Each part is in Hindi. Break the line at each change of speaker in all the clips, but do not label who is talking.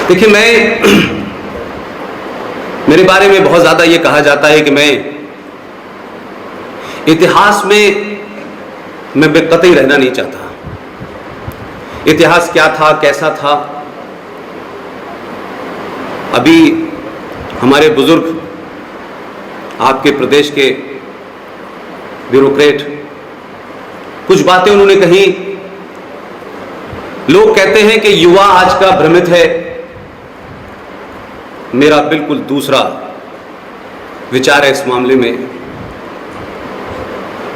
देखिए, मेरे बारे में बहुत ज़्यादा ये कहा जाता है कि मैं इतिहास में कतई रहना नहीं चाहता। इतिहास क्या था, कैसा था, अभी हमारे बुजुर्ग, आपके प्रदेश के ब्यूरोक्रेट, कुछ बातें उन्होंने कही। लोग कहते हैं कि युवा आज का भ्रमित है। मेरा बिल्कुल दूसरा विचार है इस मामले में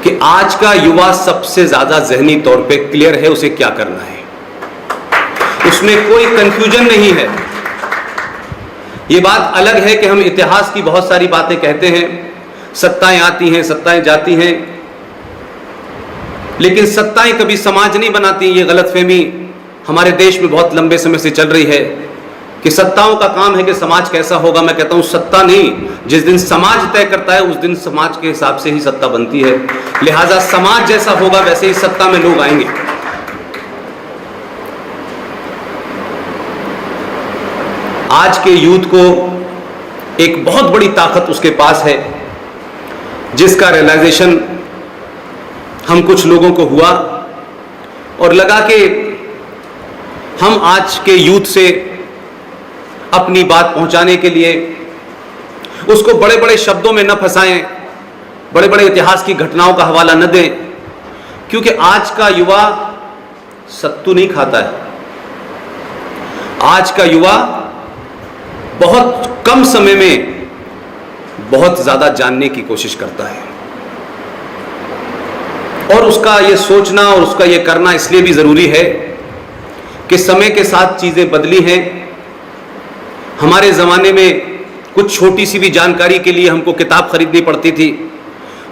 कि आज का युवा सबसे ज्यादा ज़हनी तौर पे क्लियर है उसे क्या करना है, उसमें कोई कंफ्यूजन नहीं है। ये बात अलग है कि हम इतिहास की बहुत सारी बातें कहते हैं, सत्ताएं आती हैं, सत्ताएं जाती हैं, लेकिन सत्ताएं कभी समाज नहीं बनाती। ये गलतफहमी हमारे देश में बहुत लंबे समय से चल रही है कि सत्ताओं का काम है कि समाज कैसा होगा। मैं कहता हूं सत्ता नहीं, जिस दिन समाज तय करता है उस दिन समाज के हिसाब से ही सत्ता बनती है। लिहाजा समाज जैसा होगा वैसे ही सत्ता में लोग आएंगे। आज के यूथ को एक बहुत बड़ी ताकत उसके पास है, जिसका रियलाइजेशन हम कुछ लोगों को हुआ और लगा कि हम आज के यूथ से अपनी बात पहुंचाने के लिए उसको बड़े बड़े शब्दों में न फंसाएं, बड़े बड़े इतिहास की घटनाओं का हवाला न दें, क्योंकि आज का युवा सत्तू नहीं खाता है। आज का युवा बहुत कम समय में बहुत ज्यादा जानने की कोशिश करता है, और उसका ये सोचना और उसका ये करना इसलिए भी जरूरी है कि समय के साथ चीजें बदली हैं। हमारे ज़माने में कुछ छोटी सी भी जानकारी के लिए हमको किताब खरीदनी पड़ती थी,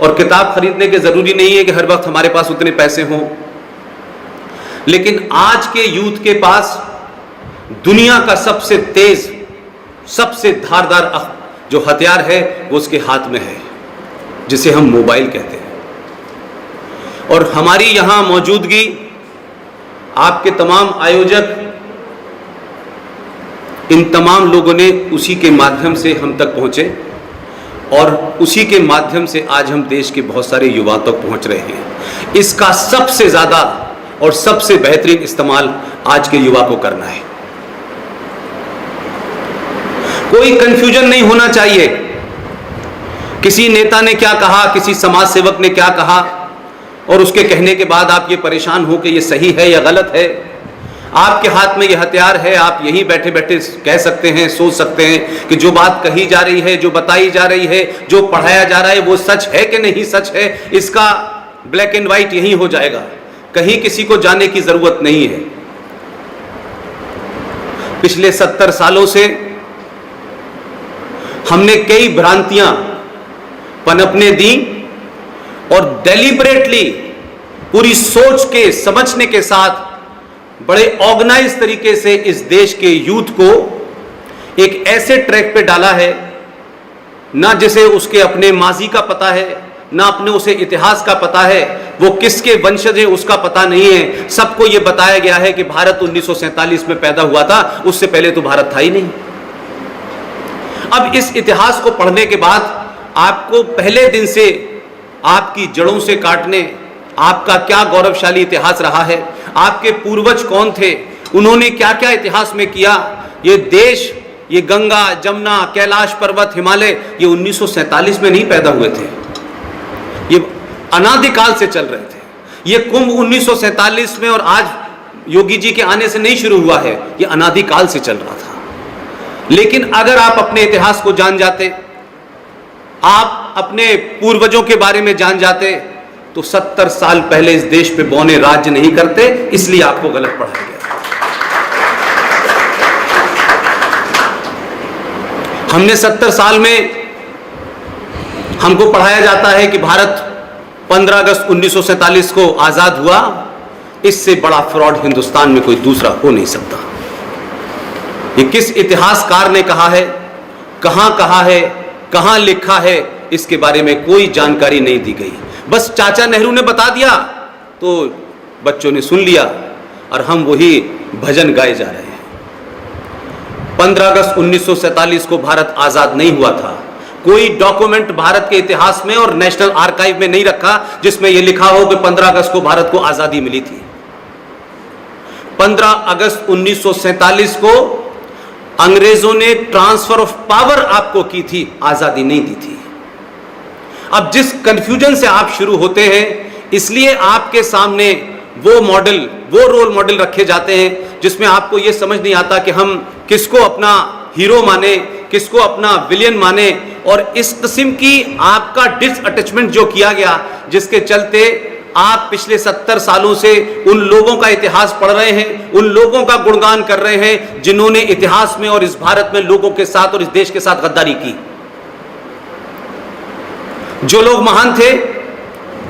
और किताब खरीदने के ज़रूरी नहीं है कि हर वक्त हमारे पास उतने पैसे हों। लेकिन आज के यूथ के पास दुनिया का सबसे तेज, सबसे धारदार जो हथियार है वो उसके हाथ में है, जिसे हम मोबाइल कहते हैं। और हमारी यहाँ मौजूदगी, आपके तमाम आयोजक, इन तमाम लोगों ने उसी के माध्यम से हम तक पहुंचे, और उसी के माध्यम से आज हम देश के बहुत सारे युवा तक पहुंच रहे हैं। इसका सबसे ज़्यादा और सबसे बेहतरीन इस्तेमाल आज के युवा को करना है। कोई कंफ्यूजन नहीं होना चाहिए। किसी नेता ने क्या कहा, किसी समाज सेवक ने क्या कहा, और उसके कहने के बाद आप ये परेशान हो कि ये सही है या गलत है। आपके हाथ में ये हथियार है, आप यहीं बैठे बैठे कह सकते हैं, सोच सकते हैं कि जो बात कही जा रही है, जो बताई जा रही है, जो पढ़ाया जा रहा है वो सच है कि नहीं सच है। इसका ब्लैक एंड व्हाइट यहीं हो जाएगा, कहीं किसी को जाने की जरूरत नहीं है। पिछले 70 सालों से हमने कई भ्रांतियां पनपने दी, और डेलिबरेटली पूरी सोच के, समझने के साथ बड़े ऑर्गेनाइज तरीके से इस देश के यूथ को एक ऐसे ट्रैक पे डाला है, ना जिसे उसके अपने माजी का पता है, ना अपने उसे इतिहास का पता है, वो किसके वंशज है उसका पता नहीं है। सबको ये बताया गया है कि भारत 1947 में पैदा हुआ था, उससे पहले तो भारत था ही नहीं। अब इस इतिहास को पढ़ने के बाद आपको पहले दिन से आपकी जड़ों से काटने, आपका क्या गौरवशाली इतिहास रहा है, आपके पूर्वज कौन थे, उन्होंने क्या क्या इतिहास में किया। ये देश, ये गंगा, जमुना, कैलाश पर्वत, हिमालय, ये 1947 में नहीं पैदा हुए थे, ये अनादिकाल से चल रहे थे। ये कुंभ 1947 में और आज योगी जी के आने से नहीं शुरू हुआ है, ये अनादिकाल से चल रहा था। लेकिन अगर आप अपने इतिहास को जान जाते, आप अपने पूर्वजों के बारे में जान जाते, तो 70 साल पहले इस देश पे बौने राज्य नहीं करते, इसलिए आपको गलत पढ़ाया गया। हमने 70 साल में हमको पढ़ाया जाता है कि भारत 15 अगस्त 1947 को आजाद हुआ। इससे बड़ा फ्रॉड हिंदुस्तान में कोई दूसरा हो नहीं सकता। ये किस इतिहासकार ने कहा है, कहां लिखा है, इसके बारे में कोई जानकारी नहीं दी गई। बस चाचा नेहरू ने बता दिया तो बच्चों ने सुन लिया, और हम वही भजन गाए जा रहे हैं। 15 अगस्त 1947 को भारत आजाद नहीं हुआ था। कोई डॉक्यूमेंट भारत के इतिहास में और नेशनल आर्काइव में नहीं रखा जिसमें यह लिखा हो कि 15 अगस्त को भारत को आजादी मिली थी। 15 अगस्त 1947 को अंग्रेजों ने ट्रांसफर ऑफ पावर आपको की थी, आजादी नहीं दी थी। अब जिस कंफ्यूजन से आप शुरू होते हैं, इसलिए आपके सामने वो मॉडल, वो रोल मॉडल रखे जाते हैं जिसमें आपको यह समझ नहीं आता कि हम किसको अपना हीरो माने, किसको अपना विलियन माने। और इस किस्म की आपका डिसअटैचमेंट जो किया गया, जिसके चलते आप पिछले 70 सालों से उन लोगों का इतिहास पढ़ रहे हैं, उन लोगों का गुणगान कर रहे हैं जिन्होंने इतिहास में और इस भारत में लोगों के साथ और इस देश के साथ गद्दारी की। जो लोग महान थे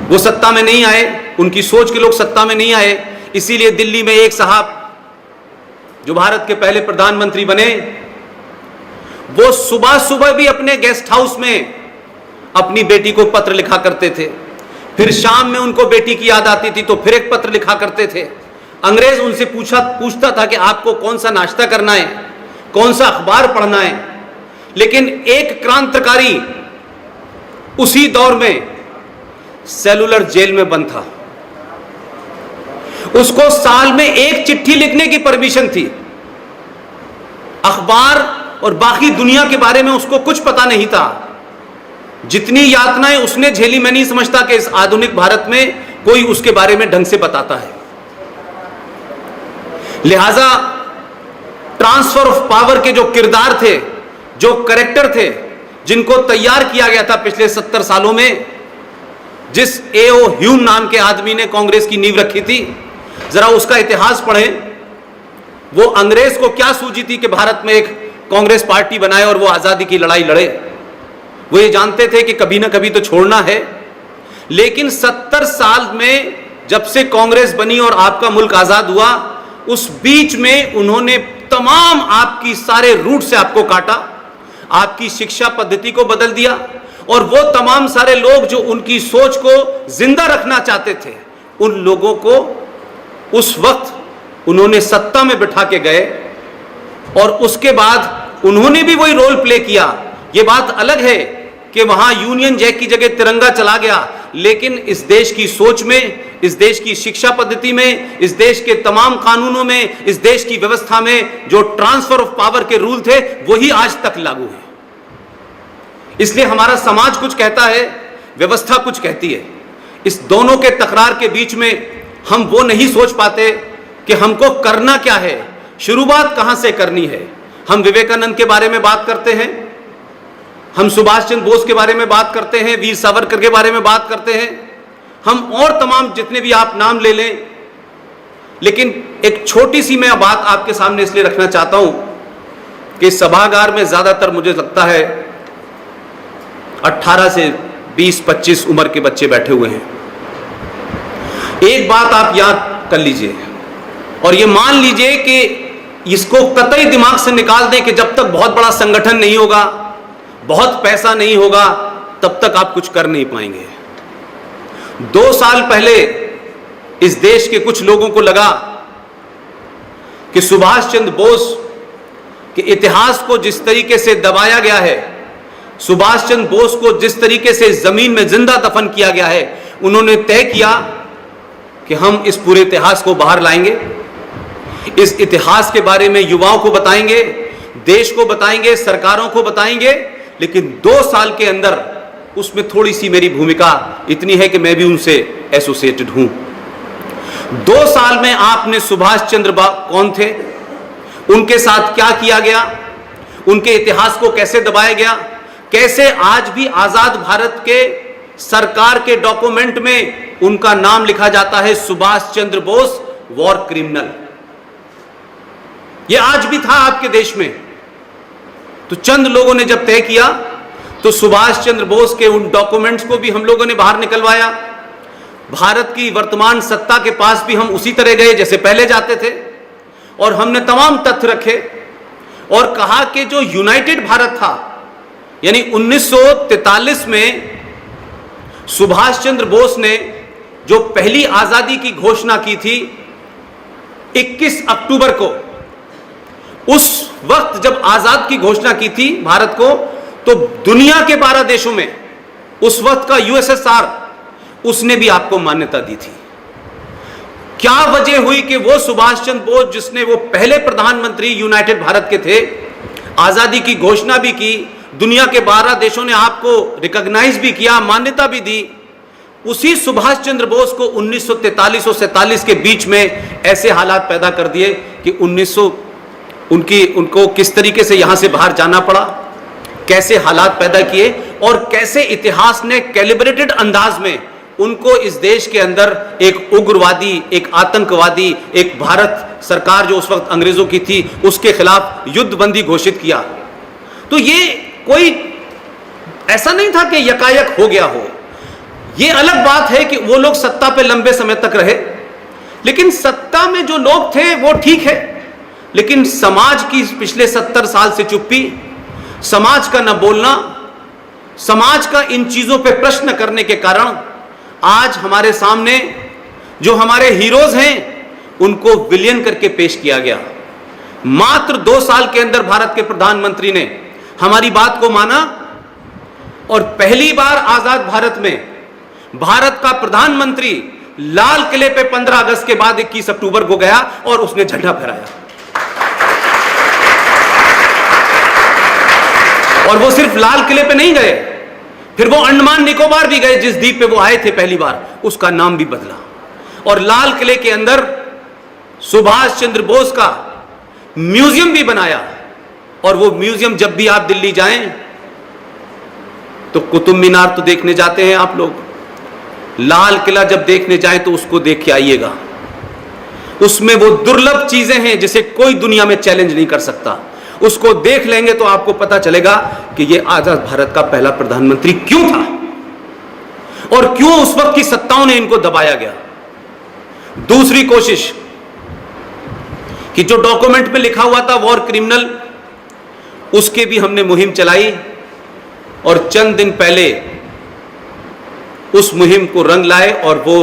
वो सत्ता में नहीं आए, उनकी सोच के लोग सत्ता में नहीं आए। इसीलिए दिल्ली में एक साहब जो भारत के पहले प्रधानमंत्री बने, वो सुबह सुबह भी अपने गेस्ट हाउस में अपनी बेटी को पत्र लिखा करते थे, फिर शाम में उनको बेटी की याद आती थी तो फिर एक पत्र लिखा करते थे। अंग्रेज उनसे पूछता था कि आपको कौन सा नाश्ता करना है, कौन सा अखबार पढ़ना है। लेकिन एक क्रांतिकारी उसी दौर में सेलुलर जेल में बंद था, उसको साल में एक चिट्ठी लिखने की परमिशन थी। अखबार और बाकी दुनिया के बारे में उसको कुछ पता नहीं था। जितनी यातनाएं उसने झेली, मैं नहीं समझता कि इस आधुनिक भारत में कोई उसके बारे में ढंग से बताता है। लिहाजा ट्रांसफर ऑफ पावर के जो किरदार थे, जो कैरेक्टर थे, जिनको तैयार किया गया था पिछले 70 सालों में, जिस A.O. ह्यूम नाम के आदमी ने कांग्रेस की नींव रखी थी, जरा उसका इतिहास पढ़ें। वो अंग्रेज को क्या सूझी थी कि भारत में एक कांग्रेस पार्टी बनाए और वो आजादी की लड़ाई लड़े। वो ये जानते थे कि कभी ना कभी तो छोड़ना है। लेकिन 70 साल में जब से कांग्रेस बनी और आपका मुल्क आजाद हुआ, उस बीच में उन्होंने तमाम आपकी सारे रूट से आपको काटा, आपकी शिक्षा पद्धति को बदल दिया। और वो तमाम सारे लोग जो उनकी सोच को जिंदा रखना चाहते थे, उन लोगों को उस वक्त उन्होंने सत्ता में बिठा के गए और उसके बाद उन्होंने भी वही रोल प्ले किया। ये बात अलग है कि वहां यूनियन जैक की जगह तिरंगा चला गया, लेकिन इस देश की सोच में, इस देश की शिक्षा पद्धति में, इस देश के तमाम कानूनों में, इस देश की व्यवस्था में जो ट्रांसफर ऑफ पावर के रूल थे, वही आज तक लागू है। इसलिए हमारा समाज कुछ कहता है, व्यवस्था कुछ कहती है। इस दोनों के तकरार के बीच में हम वो नहीं सोच पाते कि हमको करना क्या है, शुरुआत कहां से करनी है। हम विवेकानंद के बारे में बात करते हैं, हम सुभाष चंद्र बोस के बारे में बात करते हैं, वीर सावरकर के बारे में बात करते हैं, हम और तमाम जितने भी आप नाम ले लें। लेकिन एक छोटी सी मैं बात आपके सामने इसलिए रखना चाहता हूं कि सभागार में ज्यादातर मुझे लगता है 18 से 20-25 उम्र के बच्चे बैठे हुए हैं। एक बात आप याद कर लीजिए और ये मान लीजिए कि इसको कतई दिमाग से निकाल दें कि जब तक बहुत बड़ा संगठन नहीं होगा, बहुत पैसा नहीं होगा, तब तक आप कुछ कर नहीं पाएंगे। 2 साल पहले इस देश के कुछ लोगों को लगा कि सुभाष चंद्र बोस के इतिहास को जिस तरीके से दबाया गया है, सुभाष चंद्र बोस को जिस तरीके से जमीन में जिंदा दफन किया गया है, उन्होंने तय किया कि हम इस पूरे इतिहास को बाहर लाएंगे, इस इतिहास के बारे में युवाओं को बताएंगे, देश को बताएंगे, सरकारों को बताएंगे। लेकिन 2 साल के अंदर उसमें थोड़ी सी मेरी भूमिका इतनी है कि मैं भी उनसे एसोसिएटेड हूं। 2 साल में आपने सुभाष चंद्र कौन थे, उनके साथ क्या किया गया, उनके इतिहास को कैसे दबाया गया, कैसे आज भी आजाद भारत के सरकार के डॉक्यूमेंट में उनका नाम लिखा जाता है सुभाष चंद्र बोस वॉर क्रिमिनल। यह आज भी था आपके देश में। तो चंद लोगों ने जब तय किया तो सुभाष चंद्र बोस के उन डॉक्यूमेंट्स को भी हम लोगों ने बाहर निकलवाया। भारत की वर्तमान सत्ता के पास भी हम उसी तरह गए जैसे पहले जाते थे और हमने तमाम तथ्य रखे और कहा कि जो यूनाइटेड भारत था, यानी 1943 में सुभाष चंद्र बोस ने जो पहली आजादी की घोषणा की थी 21 अक्टूबर को, उस वक्त जब आजाद की घोषणा की थी भारत को, तो दुनिया के 12 देशों में उस वक्त का यूएसएसआर, उसने भी आपको मान्यता दी थी। क्या वजह हुई कि वो सुभाष चंद्र बोस, जिसने वो पहले प्रधानमंत्री यूनाइटेड भारत के थे, आजादी की घोषणा भी की, दुनिया के 12 देशों ने आपको रिकॉग्नाइज भी किया, मान्यता भी दी, उसी सुभाष चंद्र बोस को 1943 और 47 के बीच में ऐसे हालात पैदा कर दिए कि उनको किस तरीके से यहां से बाहर जाना पड़ा, कैसे हालात पैदा किए और कैसे इतिहास ने कैलिब्रेटेड अंदाज में उनको इस देश के अंदर एक उग्रवादी, एक आतंकवादी, एक भारत सरकार जो उस वक्त अंग्रेजों की थी उसके खिलाफ युद्धबंदी घोषित किया। तो ये कोई ऐसा नहीं था कि यकायक हो गया हो। ये अलग बात है कि वो लोग सत्ता पे लंबे समय तक रहे, लेकिन सत्ता में जो लोग थे वो ठीक है, लेकिन समाज की पिछले 70 साल से चुप्पी, समाज का न बोलना, समाज का इन चीजों पे प्रश्न करने के कारण आज हमारे सामने जो हमारे हीरोज हैं उनको विलियन करके पेश किया गया। मात्र 2 साल के अंदर भारत के प्रधानमंत्री ने हमारी बात को माना और पहली बार आजाद भारत में भारत का प्रधानमंत्री लाल किले पे 15 अगस्त के बाद 21 अक्टूबर को गया और उसने झंडा फहराया। और वो सिर्फ लाल किले पे नहीं गए, फिर वो अंडमान निकोबार भी गए, जिस द्वीप पे वो आए थे पहली बार, उसका नाम भी बदला और लाल किले के अंदर सुभाष चंद्र बोस का म्यूजियम भी बनाया। और वो म्यूजियम जब भी आप दिल्ली जाएं तो कुतुब मीनार तो देखने जाते हैं आप लोग, लाल किला जब देखने जाएं तो उसको देख के आइएगा। उसमें वो दुर्लभ चीजें हैं जिसे कोई दुनिया में चैलेंज नहीं कर सकता। उसको देख लेंगे तो आपको पता चलेगा कि ये आजाद भारत का पहला प्रधानमंत्री क्यों था और क्यों उस वक्त की सत्ताओं ने इनको दबाया गया। दूसरी कोशिश कि जो डॉक्यूमेंट में लिखा हुआ था वॉर क्रिमिनल, उसके भी हमने मुहिम चलाई और चंद दिन पहले उस मुहिम को रंग लाए और वो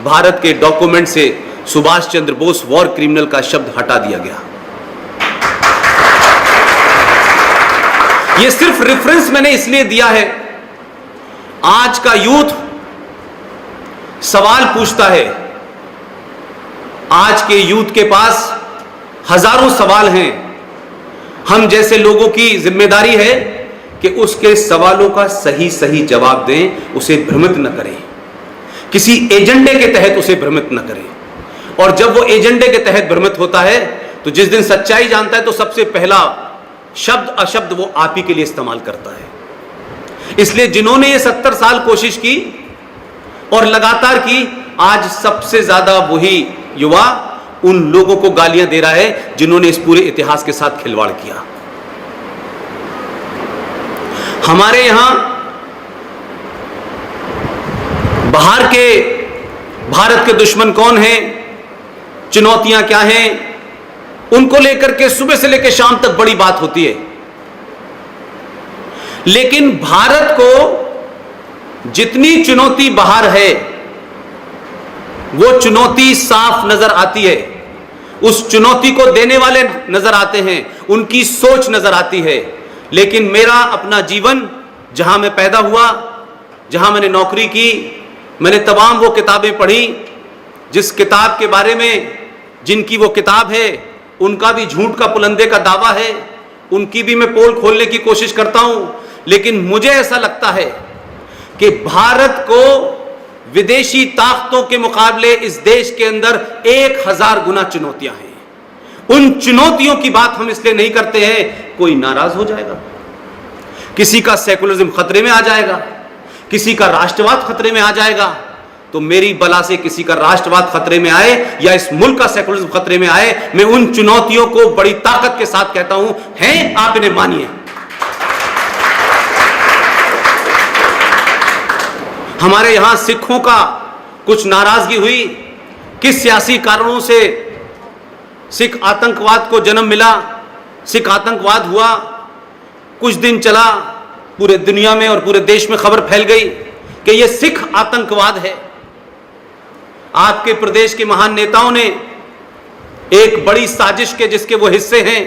भारत के डॉक्यूमेंट से सुभाष चंद्र बोस वॉर क्रिमिनल का शब्द हटा दिया गया। ये सिर्फ रेफरेंस मैंने इसलिए दिया है, आज का यूथ सवाल पूछता है, आज के यूथ के पास हजारों सवाल हैं। हम जैसे लोगों की जिम्मेदारी है कि उसके सवालों का सही सही जवाब दें, उसे भ्रमित न करें, किसी एजेंडे के तहत उसे भ्रमित न करें। और जब वो एजेंडे के तहत भ्रमित होता है तो जिस दिन सच्चाई जानता है तो सबसे पहला शब्द अशब्द वो आप ही के लिए इस्तेमाल करता है। इसलिए जिन्होंने ये 70 साल कोशिश की और लगातार की, आज सबसे ज्यादा वही युवा उन लोगों को गालियां दे रहा है जिन्होंने इस पूरे इतिहास के साथ खिलवाड़ किया। हमारे यहां भारत के दुश्मन कौन हैं, चुनौतियां क्या हैं, उनको लेकर के सुबह से लेकर शाम तक बड़ी बात होती है। लेकिन भारत को जितनी चुनौती बाहर है वो चुनौती साफ नजर आती है, उस चुनौती को देने वाले नजर आते हैं, उनकी सोच नजर आती है। लेकिन मेरा अपना जीवन, जहां मैं पैदा हुआ, जहां मैंने नौकरी की, मैंने तमाम वो किताबें पढ़ी जिस किताब के बारे में, जिनकी वो किताब है उनका भी झूठ का पुलंदे का दावा है, उनकी भी मैं पोल खोलने की कोशिश करता हूं। लेकिन मुझे ऐसा लगता है कि भारत को विदेशी ताकतों के मुकाबले इस देश के अंदर 1000 गुना चुनौतियां हैं। उन चुनौतियों की बात हम इसलिए नहीं करते हैं, कोई नाराज हो जाएगा, किसी का सेकुलरिज्म खतरे में आ जाएगा, किसी का राष्ट्रवाद खतरे में आ जाएगा। तो मेरी बला से किसी का राष्ट्रवाद खतरे में आए या इस मुल्क का सेकुलरिज्म खतरे में आए, मैं उन चुनौतियों को बड़ी ताकत के साथ कहता हूं, हैं, आप इन्हें मानिए। हमारे यहां सिखों का कुछ नाराजगी हुई, किस सियासी कारणों से सिख आतंकवाद को जन्म मिला, सिख आतंकवाद हुआ, कुछ दिन चला, पूरे दुनिया में और पूरे देश में खबर फैल गई कि यह सिख आतंकवाद है। आपके प्रदेश के महान नेताओं ने एक बड़ी साजिश के जिसके वो हिस्से हैं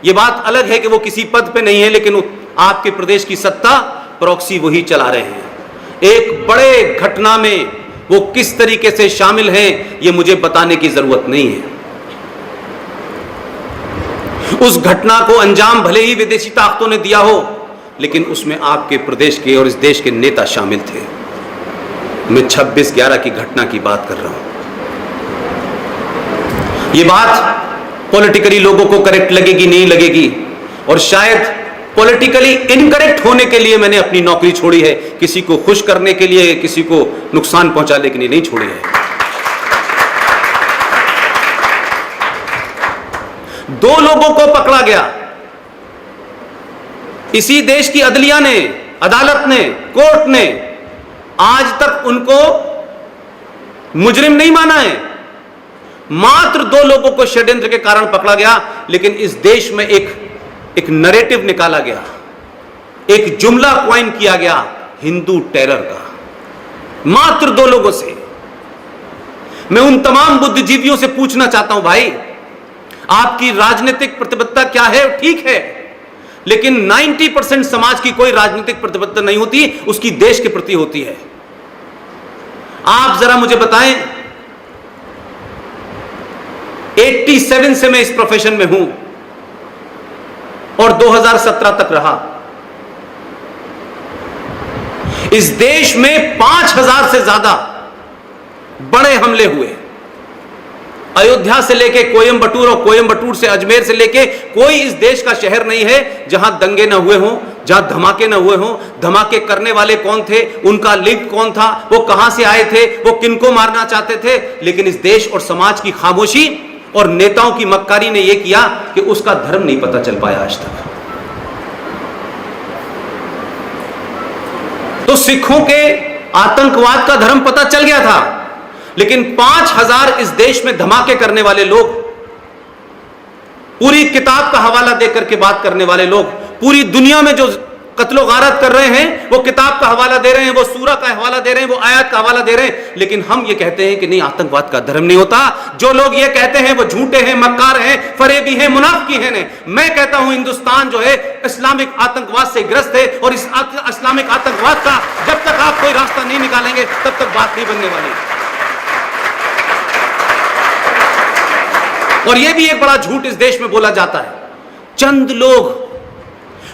ये बात अलग है कि वो किसी पद पे नहीं है, लेकिन आपके प्रदेश की सत्ता प्रॉक्सी वही चला रहे हैं। एक बड़े घटना में वो किस तरीके से शामिल हैं, ये मुझे बताने की जरूरत नहीं है। उस घटना को अंजाम भले ही विदेशी ताकतों ने दिया हो, लेकिन उसमें आपके प्रदेश के और इस देश के नेता शामिल थे। मैं 26/11 की घटना की बात कर रहा हूं। ये बात पॉलिटिकली लोगों को करेक्ट लगेगी, नहीं लगेगी, और शायद पॉलिटिकली इनकरेक्ट होने के लिए मैंने अपनी नौकरी छोड़ी है, किसी को खुश करने के लिए, किसी को नुकसान पहुंचाने के लिए नहीं छोड़ी है। 2 लोगों को पकड़ा गया। इसी देश की अदलिया ने, अदालत ने, कोर्ट ने आज तक उनको मुजरिम नहीं माना है। मात्र 2 लोगों को षड्यंत्र के कारण पकड़ा गया, लेकिन इस देश में एक नैरेटिव निकाला गया, एक जुमला क्वाइन किया गया हिंदू टेरर का, मात्र 2 लोगों से। मैं उन तमाम बुद्धिजीवियों से पूछना चाहता हूं, भाई आपकी राजनीतिक प्रतिबद्धता क्या है? ठीक है, लेकिन 90% समाज की कोई राजनीतिक प्रतिबद्धता नहीं होती, उसकी देश के प्रति होती है। आप जरा मुझे बताएं, 87 से मैं इस प्रोफेशन में हूं और 2017 तक रहा। इस देश में 5000 से ज्यादा बड़े हमले हुए। अयोध्या से लेके कोयंबटूर और कोयंबटूर से अजमेर से लेके कोई इस देश का शहर नहीं है जहां दंगे न हुए हों, जहां धमाके न हुए हों। धमाके करने वाले कौन थे, उनका लिंक कौन था, वो कहां से आए थे, वो किनको मारना चाहते थे, लेकिन इस देश और समाज की खामोशी और नेताओं की मक्कारी ने यह किया कि उसका धर्म नहीं पता चल पाया आज तक। तो सिखों के आतंकवाद का धर्म पता चल गया था, लेकिन 5000 इस देश में धमाके करने वाले लोग, पूरी किताब का हवाला देकर के बात करने वाले लोग, पूरी दुनिया में जो कत्लो गारत कर रहे हैं, वो किताब का हवाला दे रहे हैं, वो सूरा का हवाला दे रहे हैं, वो आयत का हवाला दे रहे हैं, लेकिन हम ये कहते हैं कि नहीं, आतंकवाद का धर्म नहीं होता। जो लोग ये कहते हैं वो झूठे हैं, मक्कार हैं, फरेबी हैं, मुनाफिकी हैं। मैं कहता हूं हिंदुस्तान जो है इस्लामिक आतंकवाद से ग्रस्त है, और इस इस्लामिक आतंकवाद का जब तक आप कोई रास्ता नहीं निकालेंगे तब तक बात नहीं बनने वाली। और यह भी एक बड़ा झूठ इस देश में बोला जाता है। चंद लोग,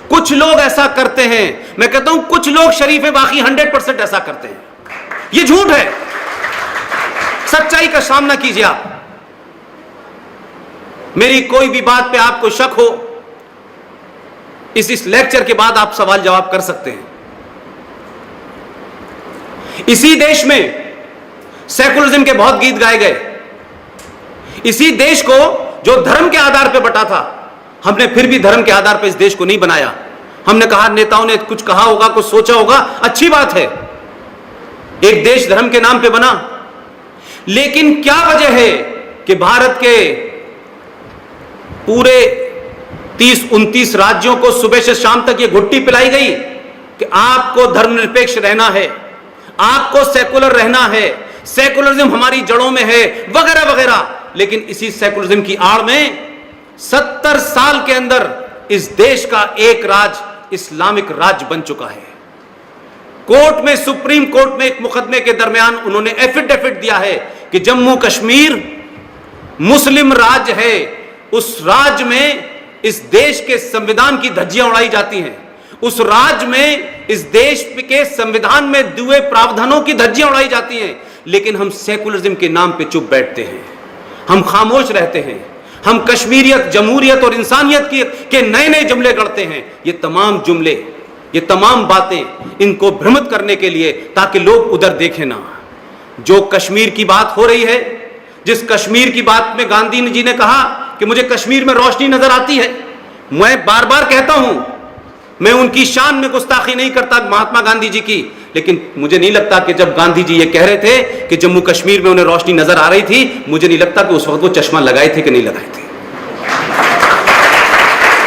कुछ लोग ऐसा करते हैं। मैं कहता हूं कुछ लोग शरीफ है, बाकी 100% ऐसा करते हैं। यह झूठ है। सच्चाई का सामना कीजिए आप। मेरी कोई भी बात पे आपको शक हो, इस लेक्चर के बाद आप सवाल जवाब कर सकते हैं। इसी देश में सेकुलरिज्म के बहुत गीत गाए गए। इसी देश को जो धर्म के आधार पर बटा था, हमने फिर भी धर्म के आधार पर इस देश को नहीं बनाया। हमने कहा, नेताओं ने कुछ कहा होगा, कुछ सोचा होगा, अच्छी बात है, एक देश धर्म के नाम पे बना। लेकिन क्या वजह है कि भारत के पूरे 30-29 राज्यों को सुबह से शाम तक ये घुट्टी पिलाई गई कि आपको धर्मनिरपेक्ष रहना है, आपको सेकुलर रहना है, सेकुलरिज्म हमारी जड़ों में है, वगैरह वगैरह। लेकिन इसी सेकुलरिज्म की आड़ में 70 साल के अंदर इस देश का एक राज इस्लामिक राज्य बन चुका है। कोर्ट में, सुप्रीम कोर्ट में एक मुकदमे के दरमियान उन्होंने एफिडेविट दिया है कि जम्मू कश्मीर मुस्लिम राज्य है। उस राज्य में इस देश के संविधान की धज्जियां उड़ाई जाती हैं। उस राज्य में इस देश के संविधान में दिए प्रावधानों की धज्जियां उड़ाई जाती हैं। लेकिन हम सेकुलरिज्म के नाम पे चुप बैठते हैं, हम खामोश रहते हैं, हम कश्मीरियत, जमहूरियत और इंसानियत के नए नए जुमले गढ़ते हैं। ये तमाम जुमले, ये तमाम बातें इनको भ्रमित करने के लिए, ताकि लोग उधर देखें ना। जो कश्मीर की बात हो रही है, जिस कश्मीर की बात में गांधी जी ने कहा कि मुझे कश्मीर में रोशनी नजर आती है, मैं बार बार कहता हूं, मैं उनकी शान में गुस्ताखी नहीं करता महात्मा गांधी जी की, लेकिन मुझे नहीं लगता कि जब गांधी जी ये कह रहे थे कि जम्मू कश्मीर में उन्हें रोशनी नजर आ रही थी, मुझे नहीं लगता कि उस वक्त वो चश्मा लगाए थे कि नहीं लगाए थे।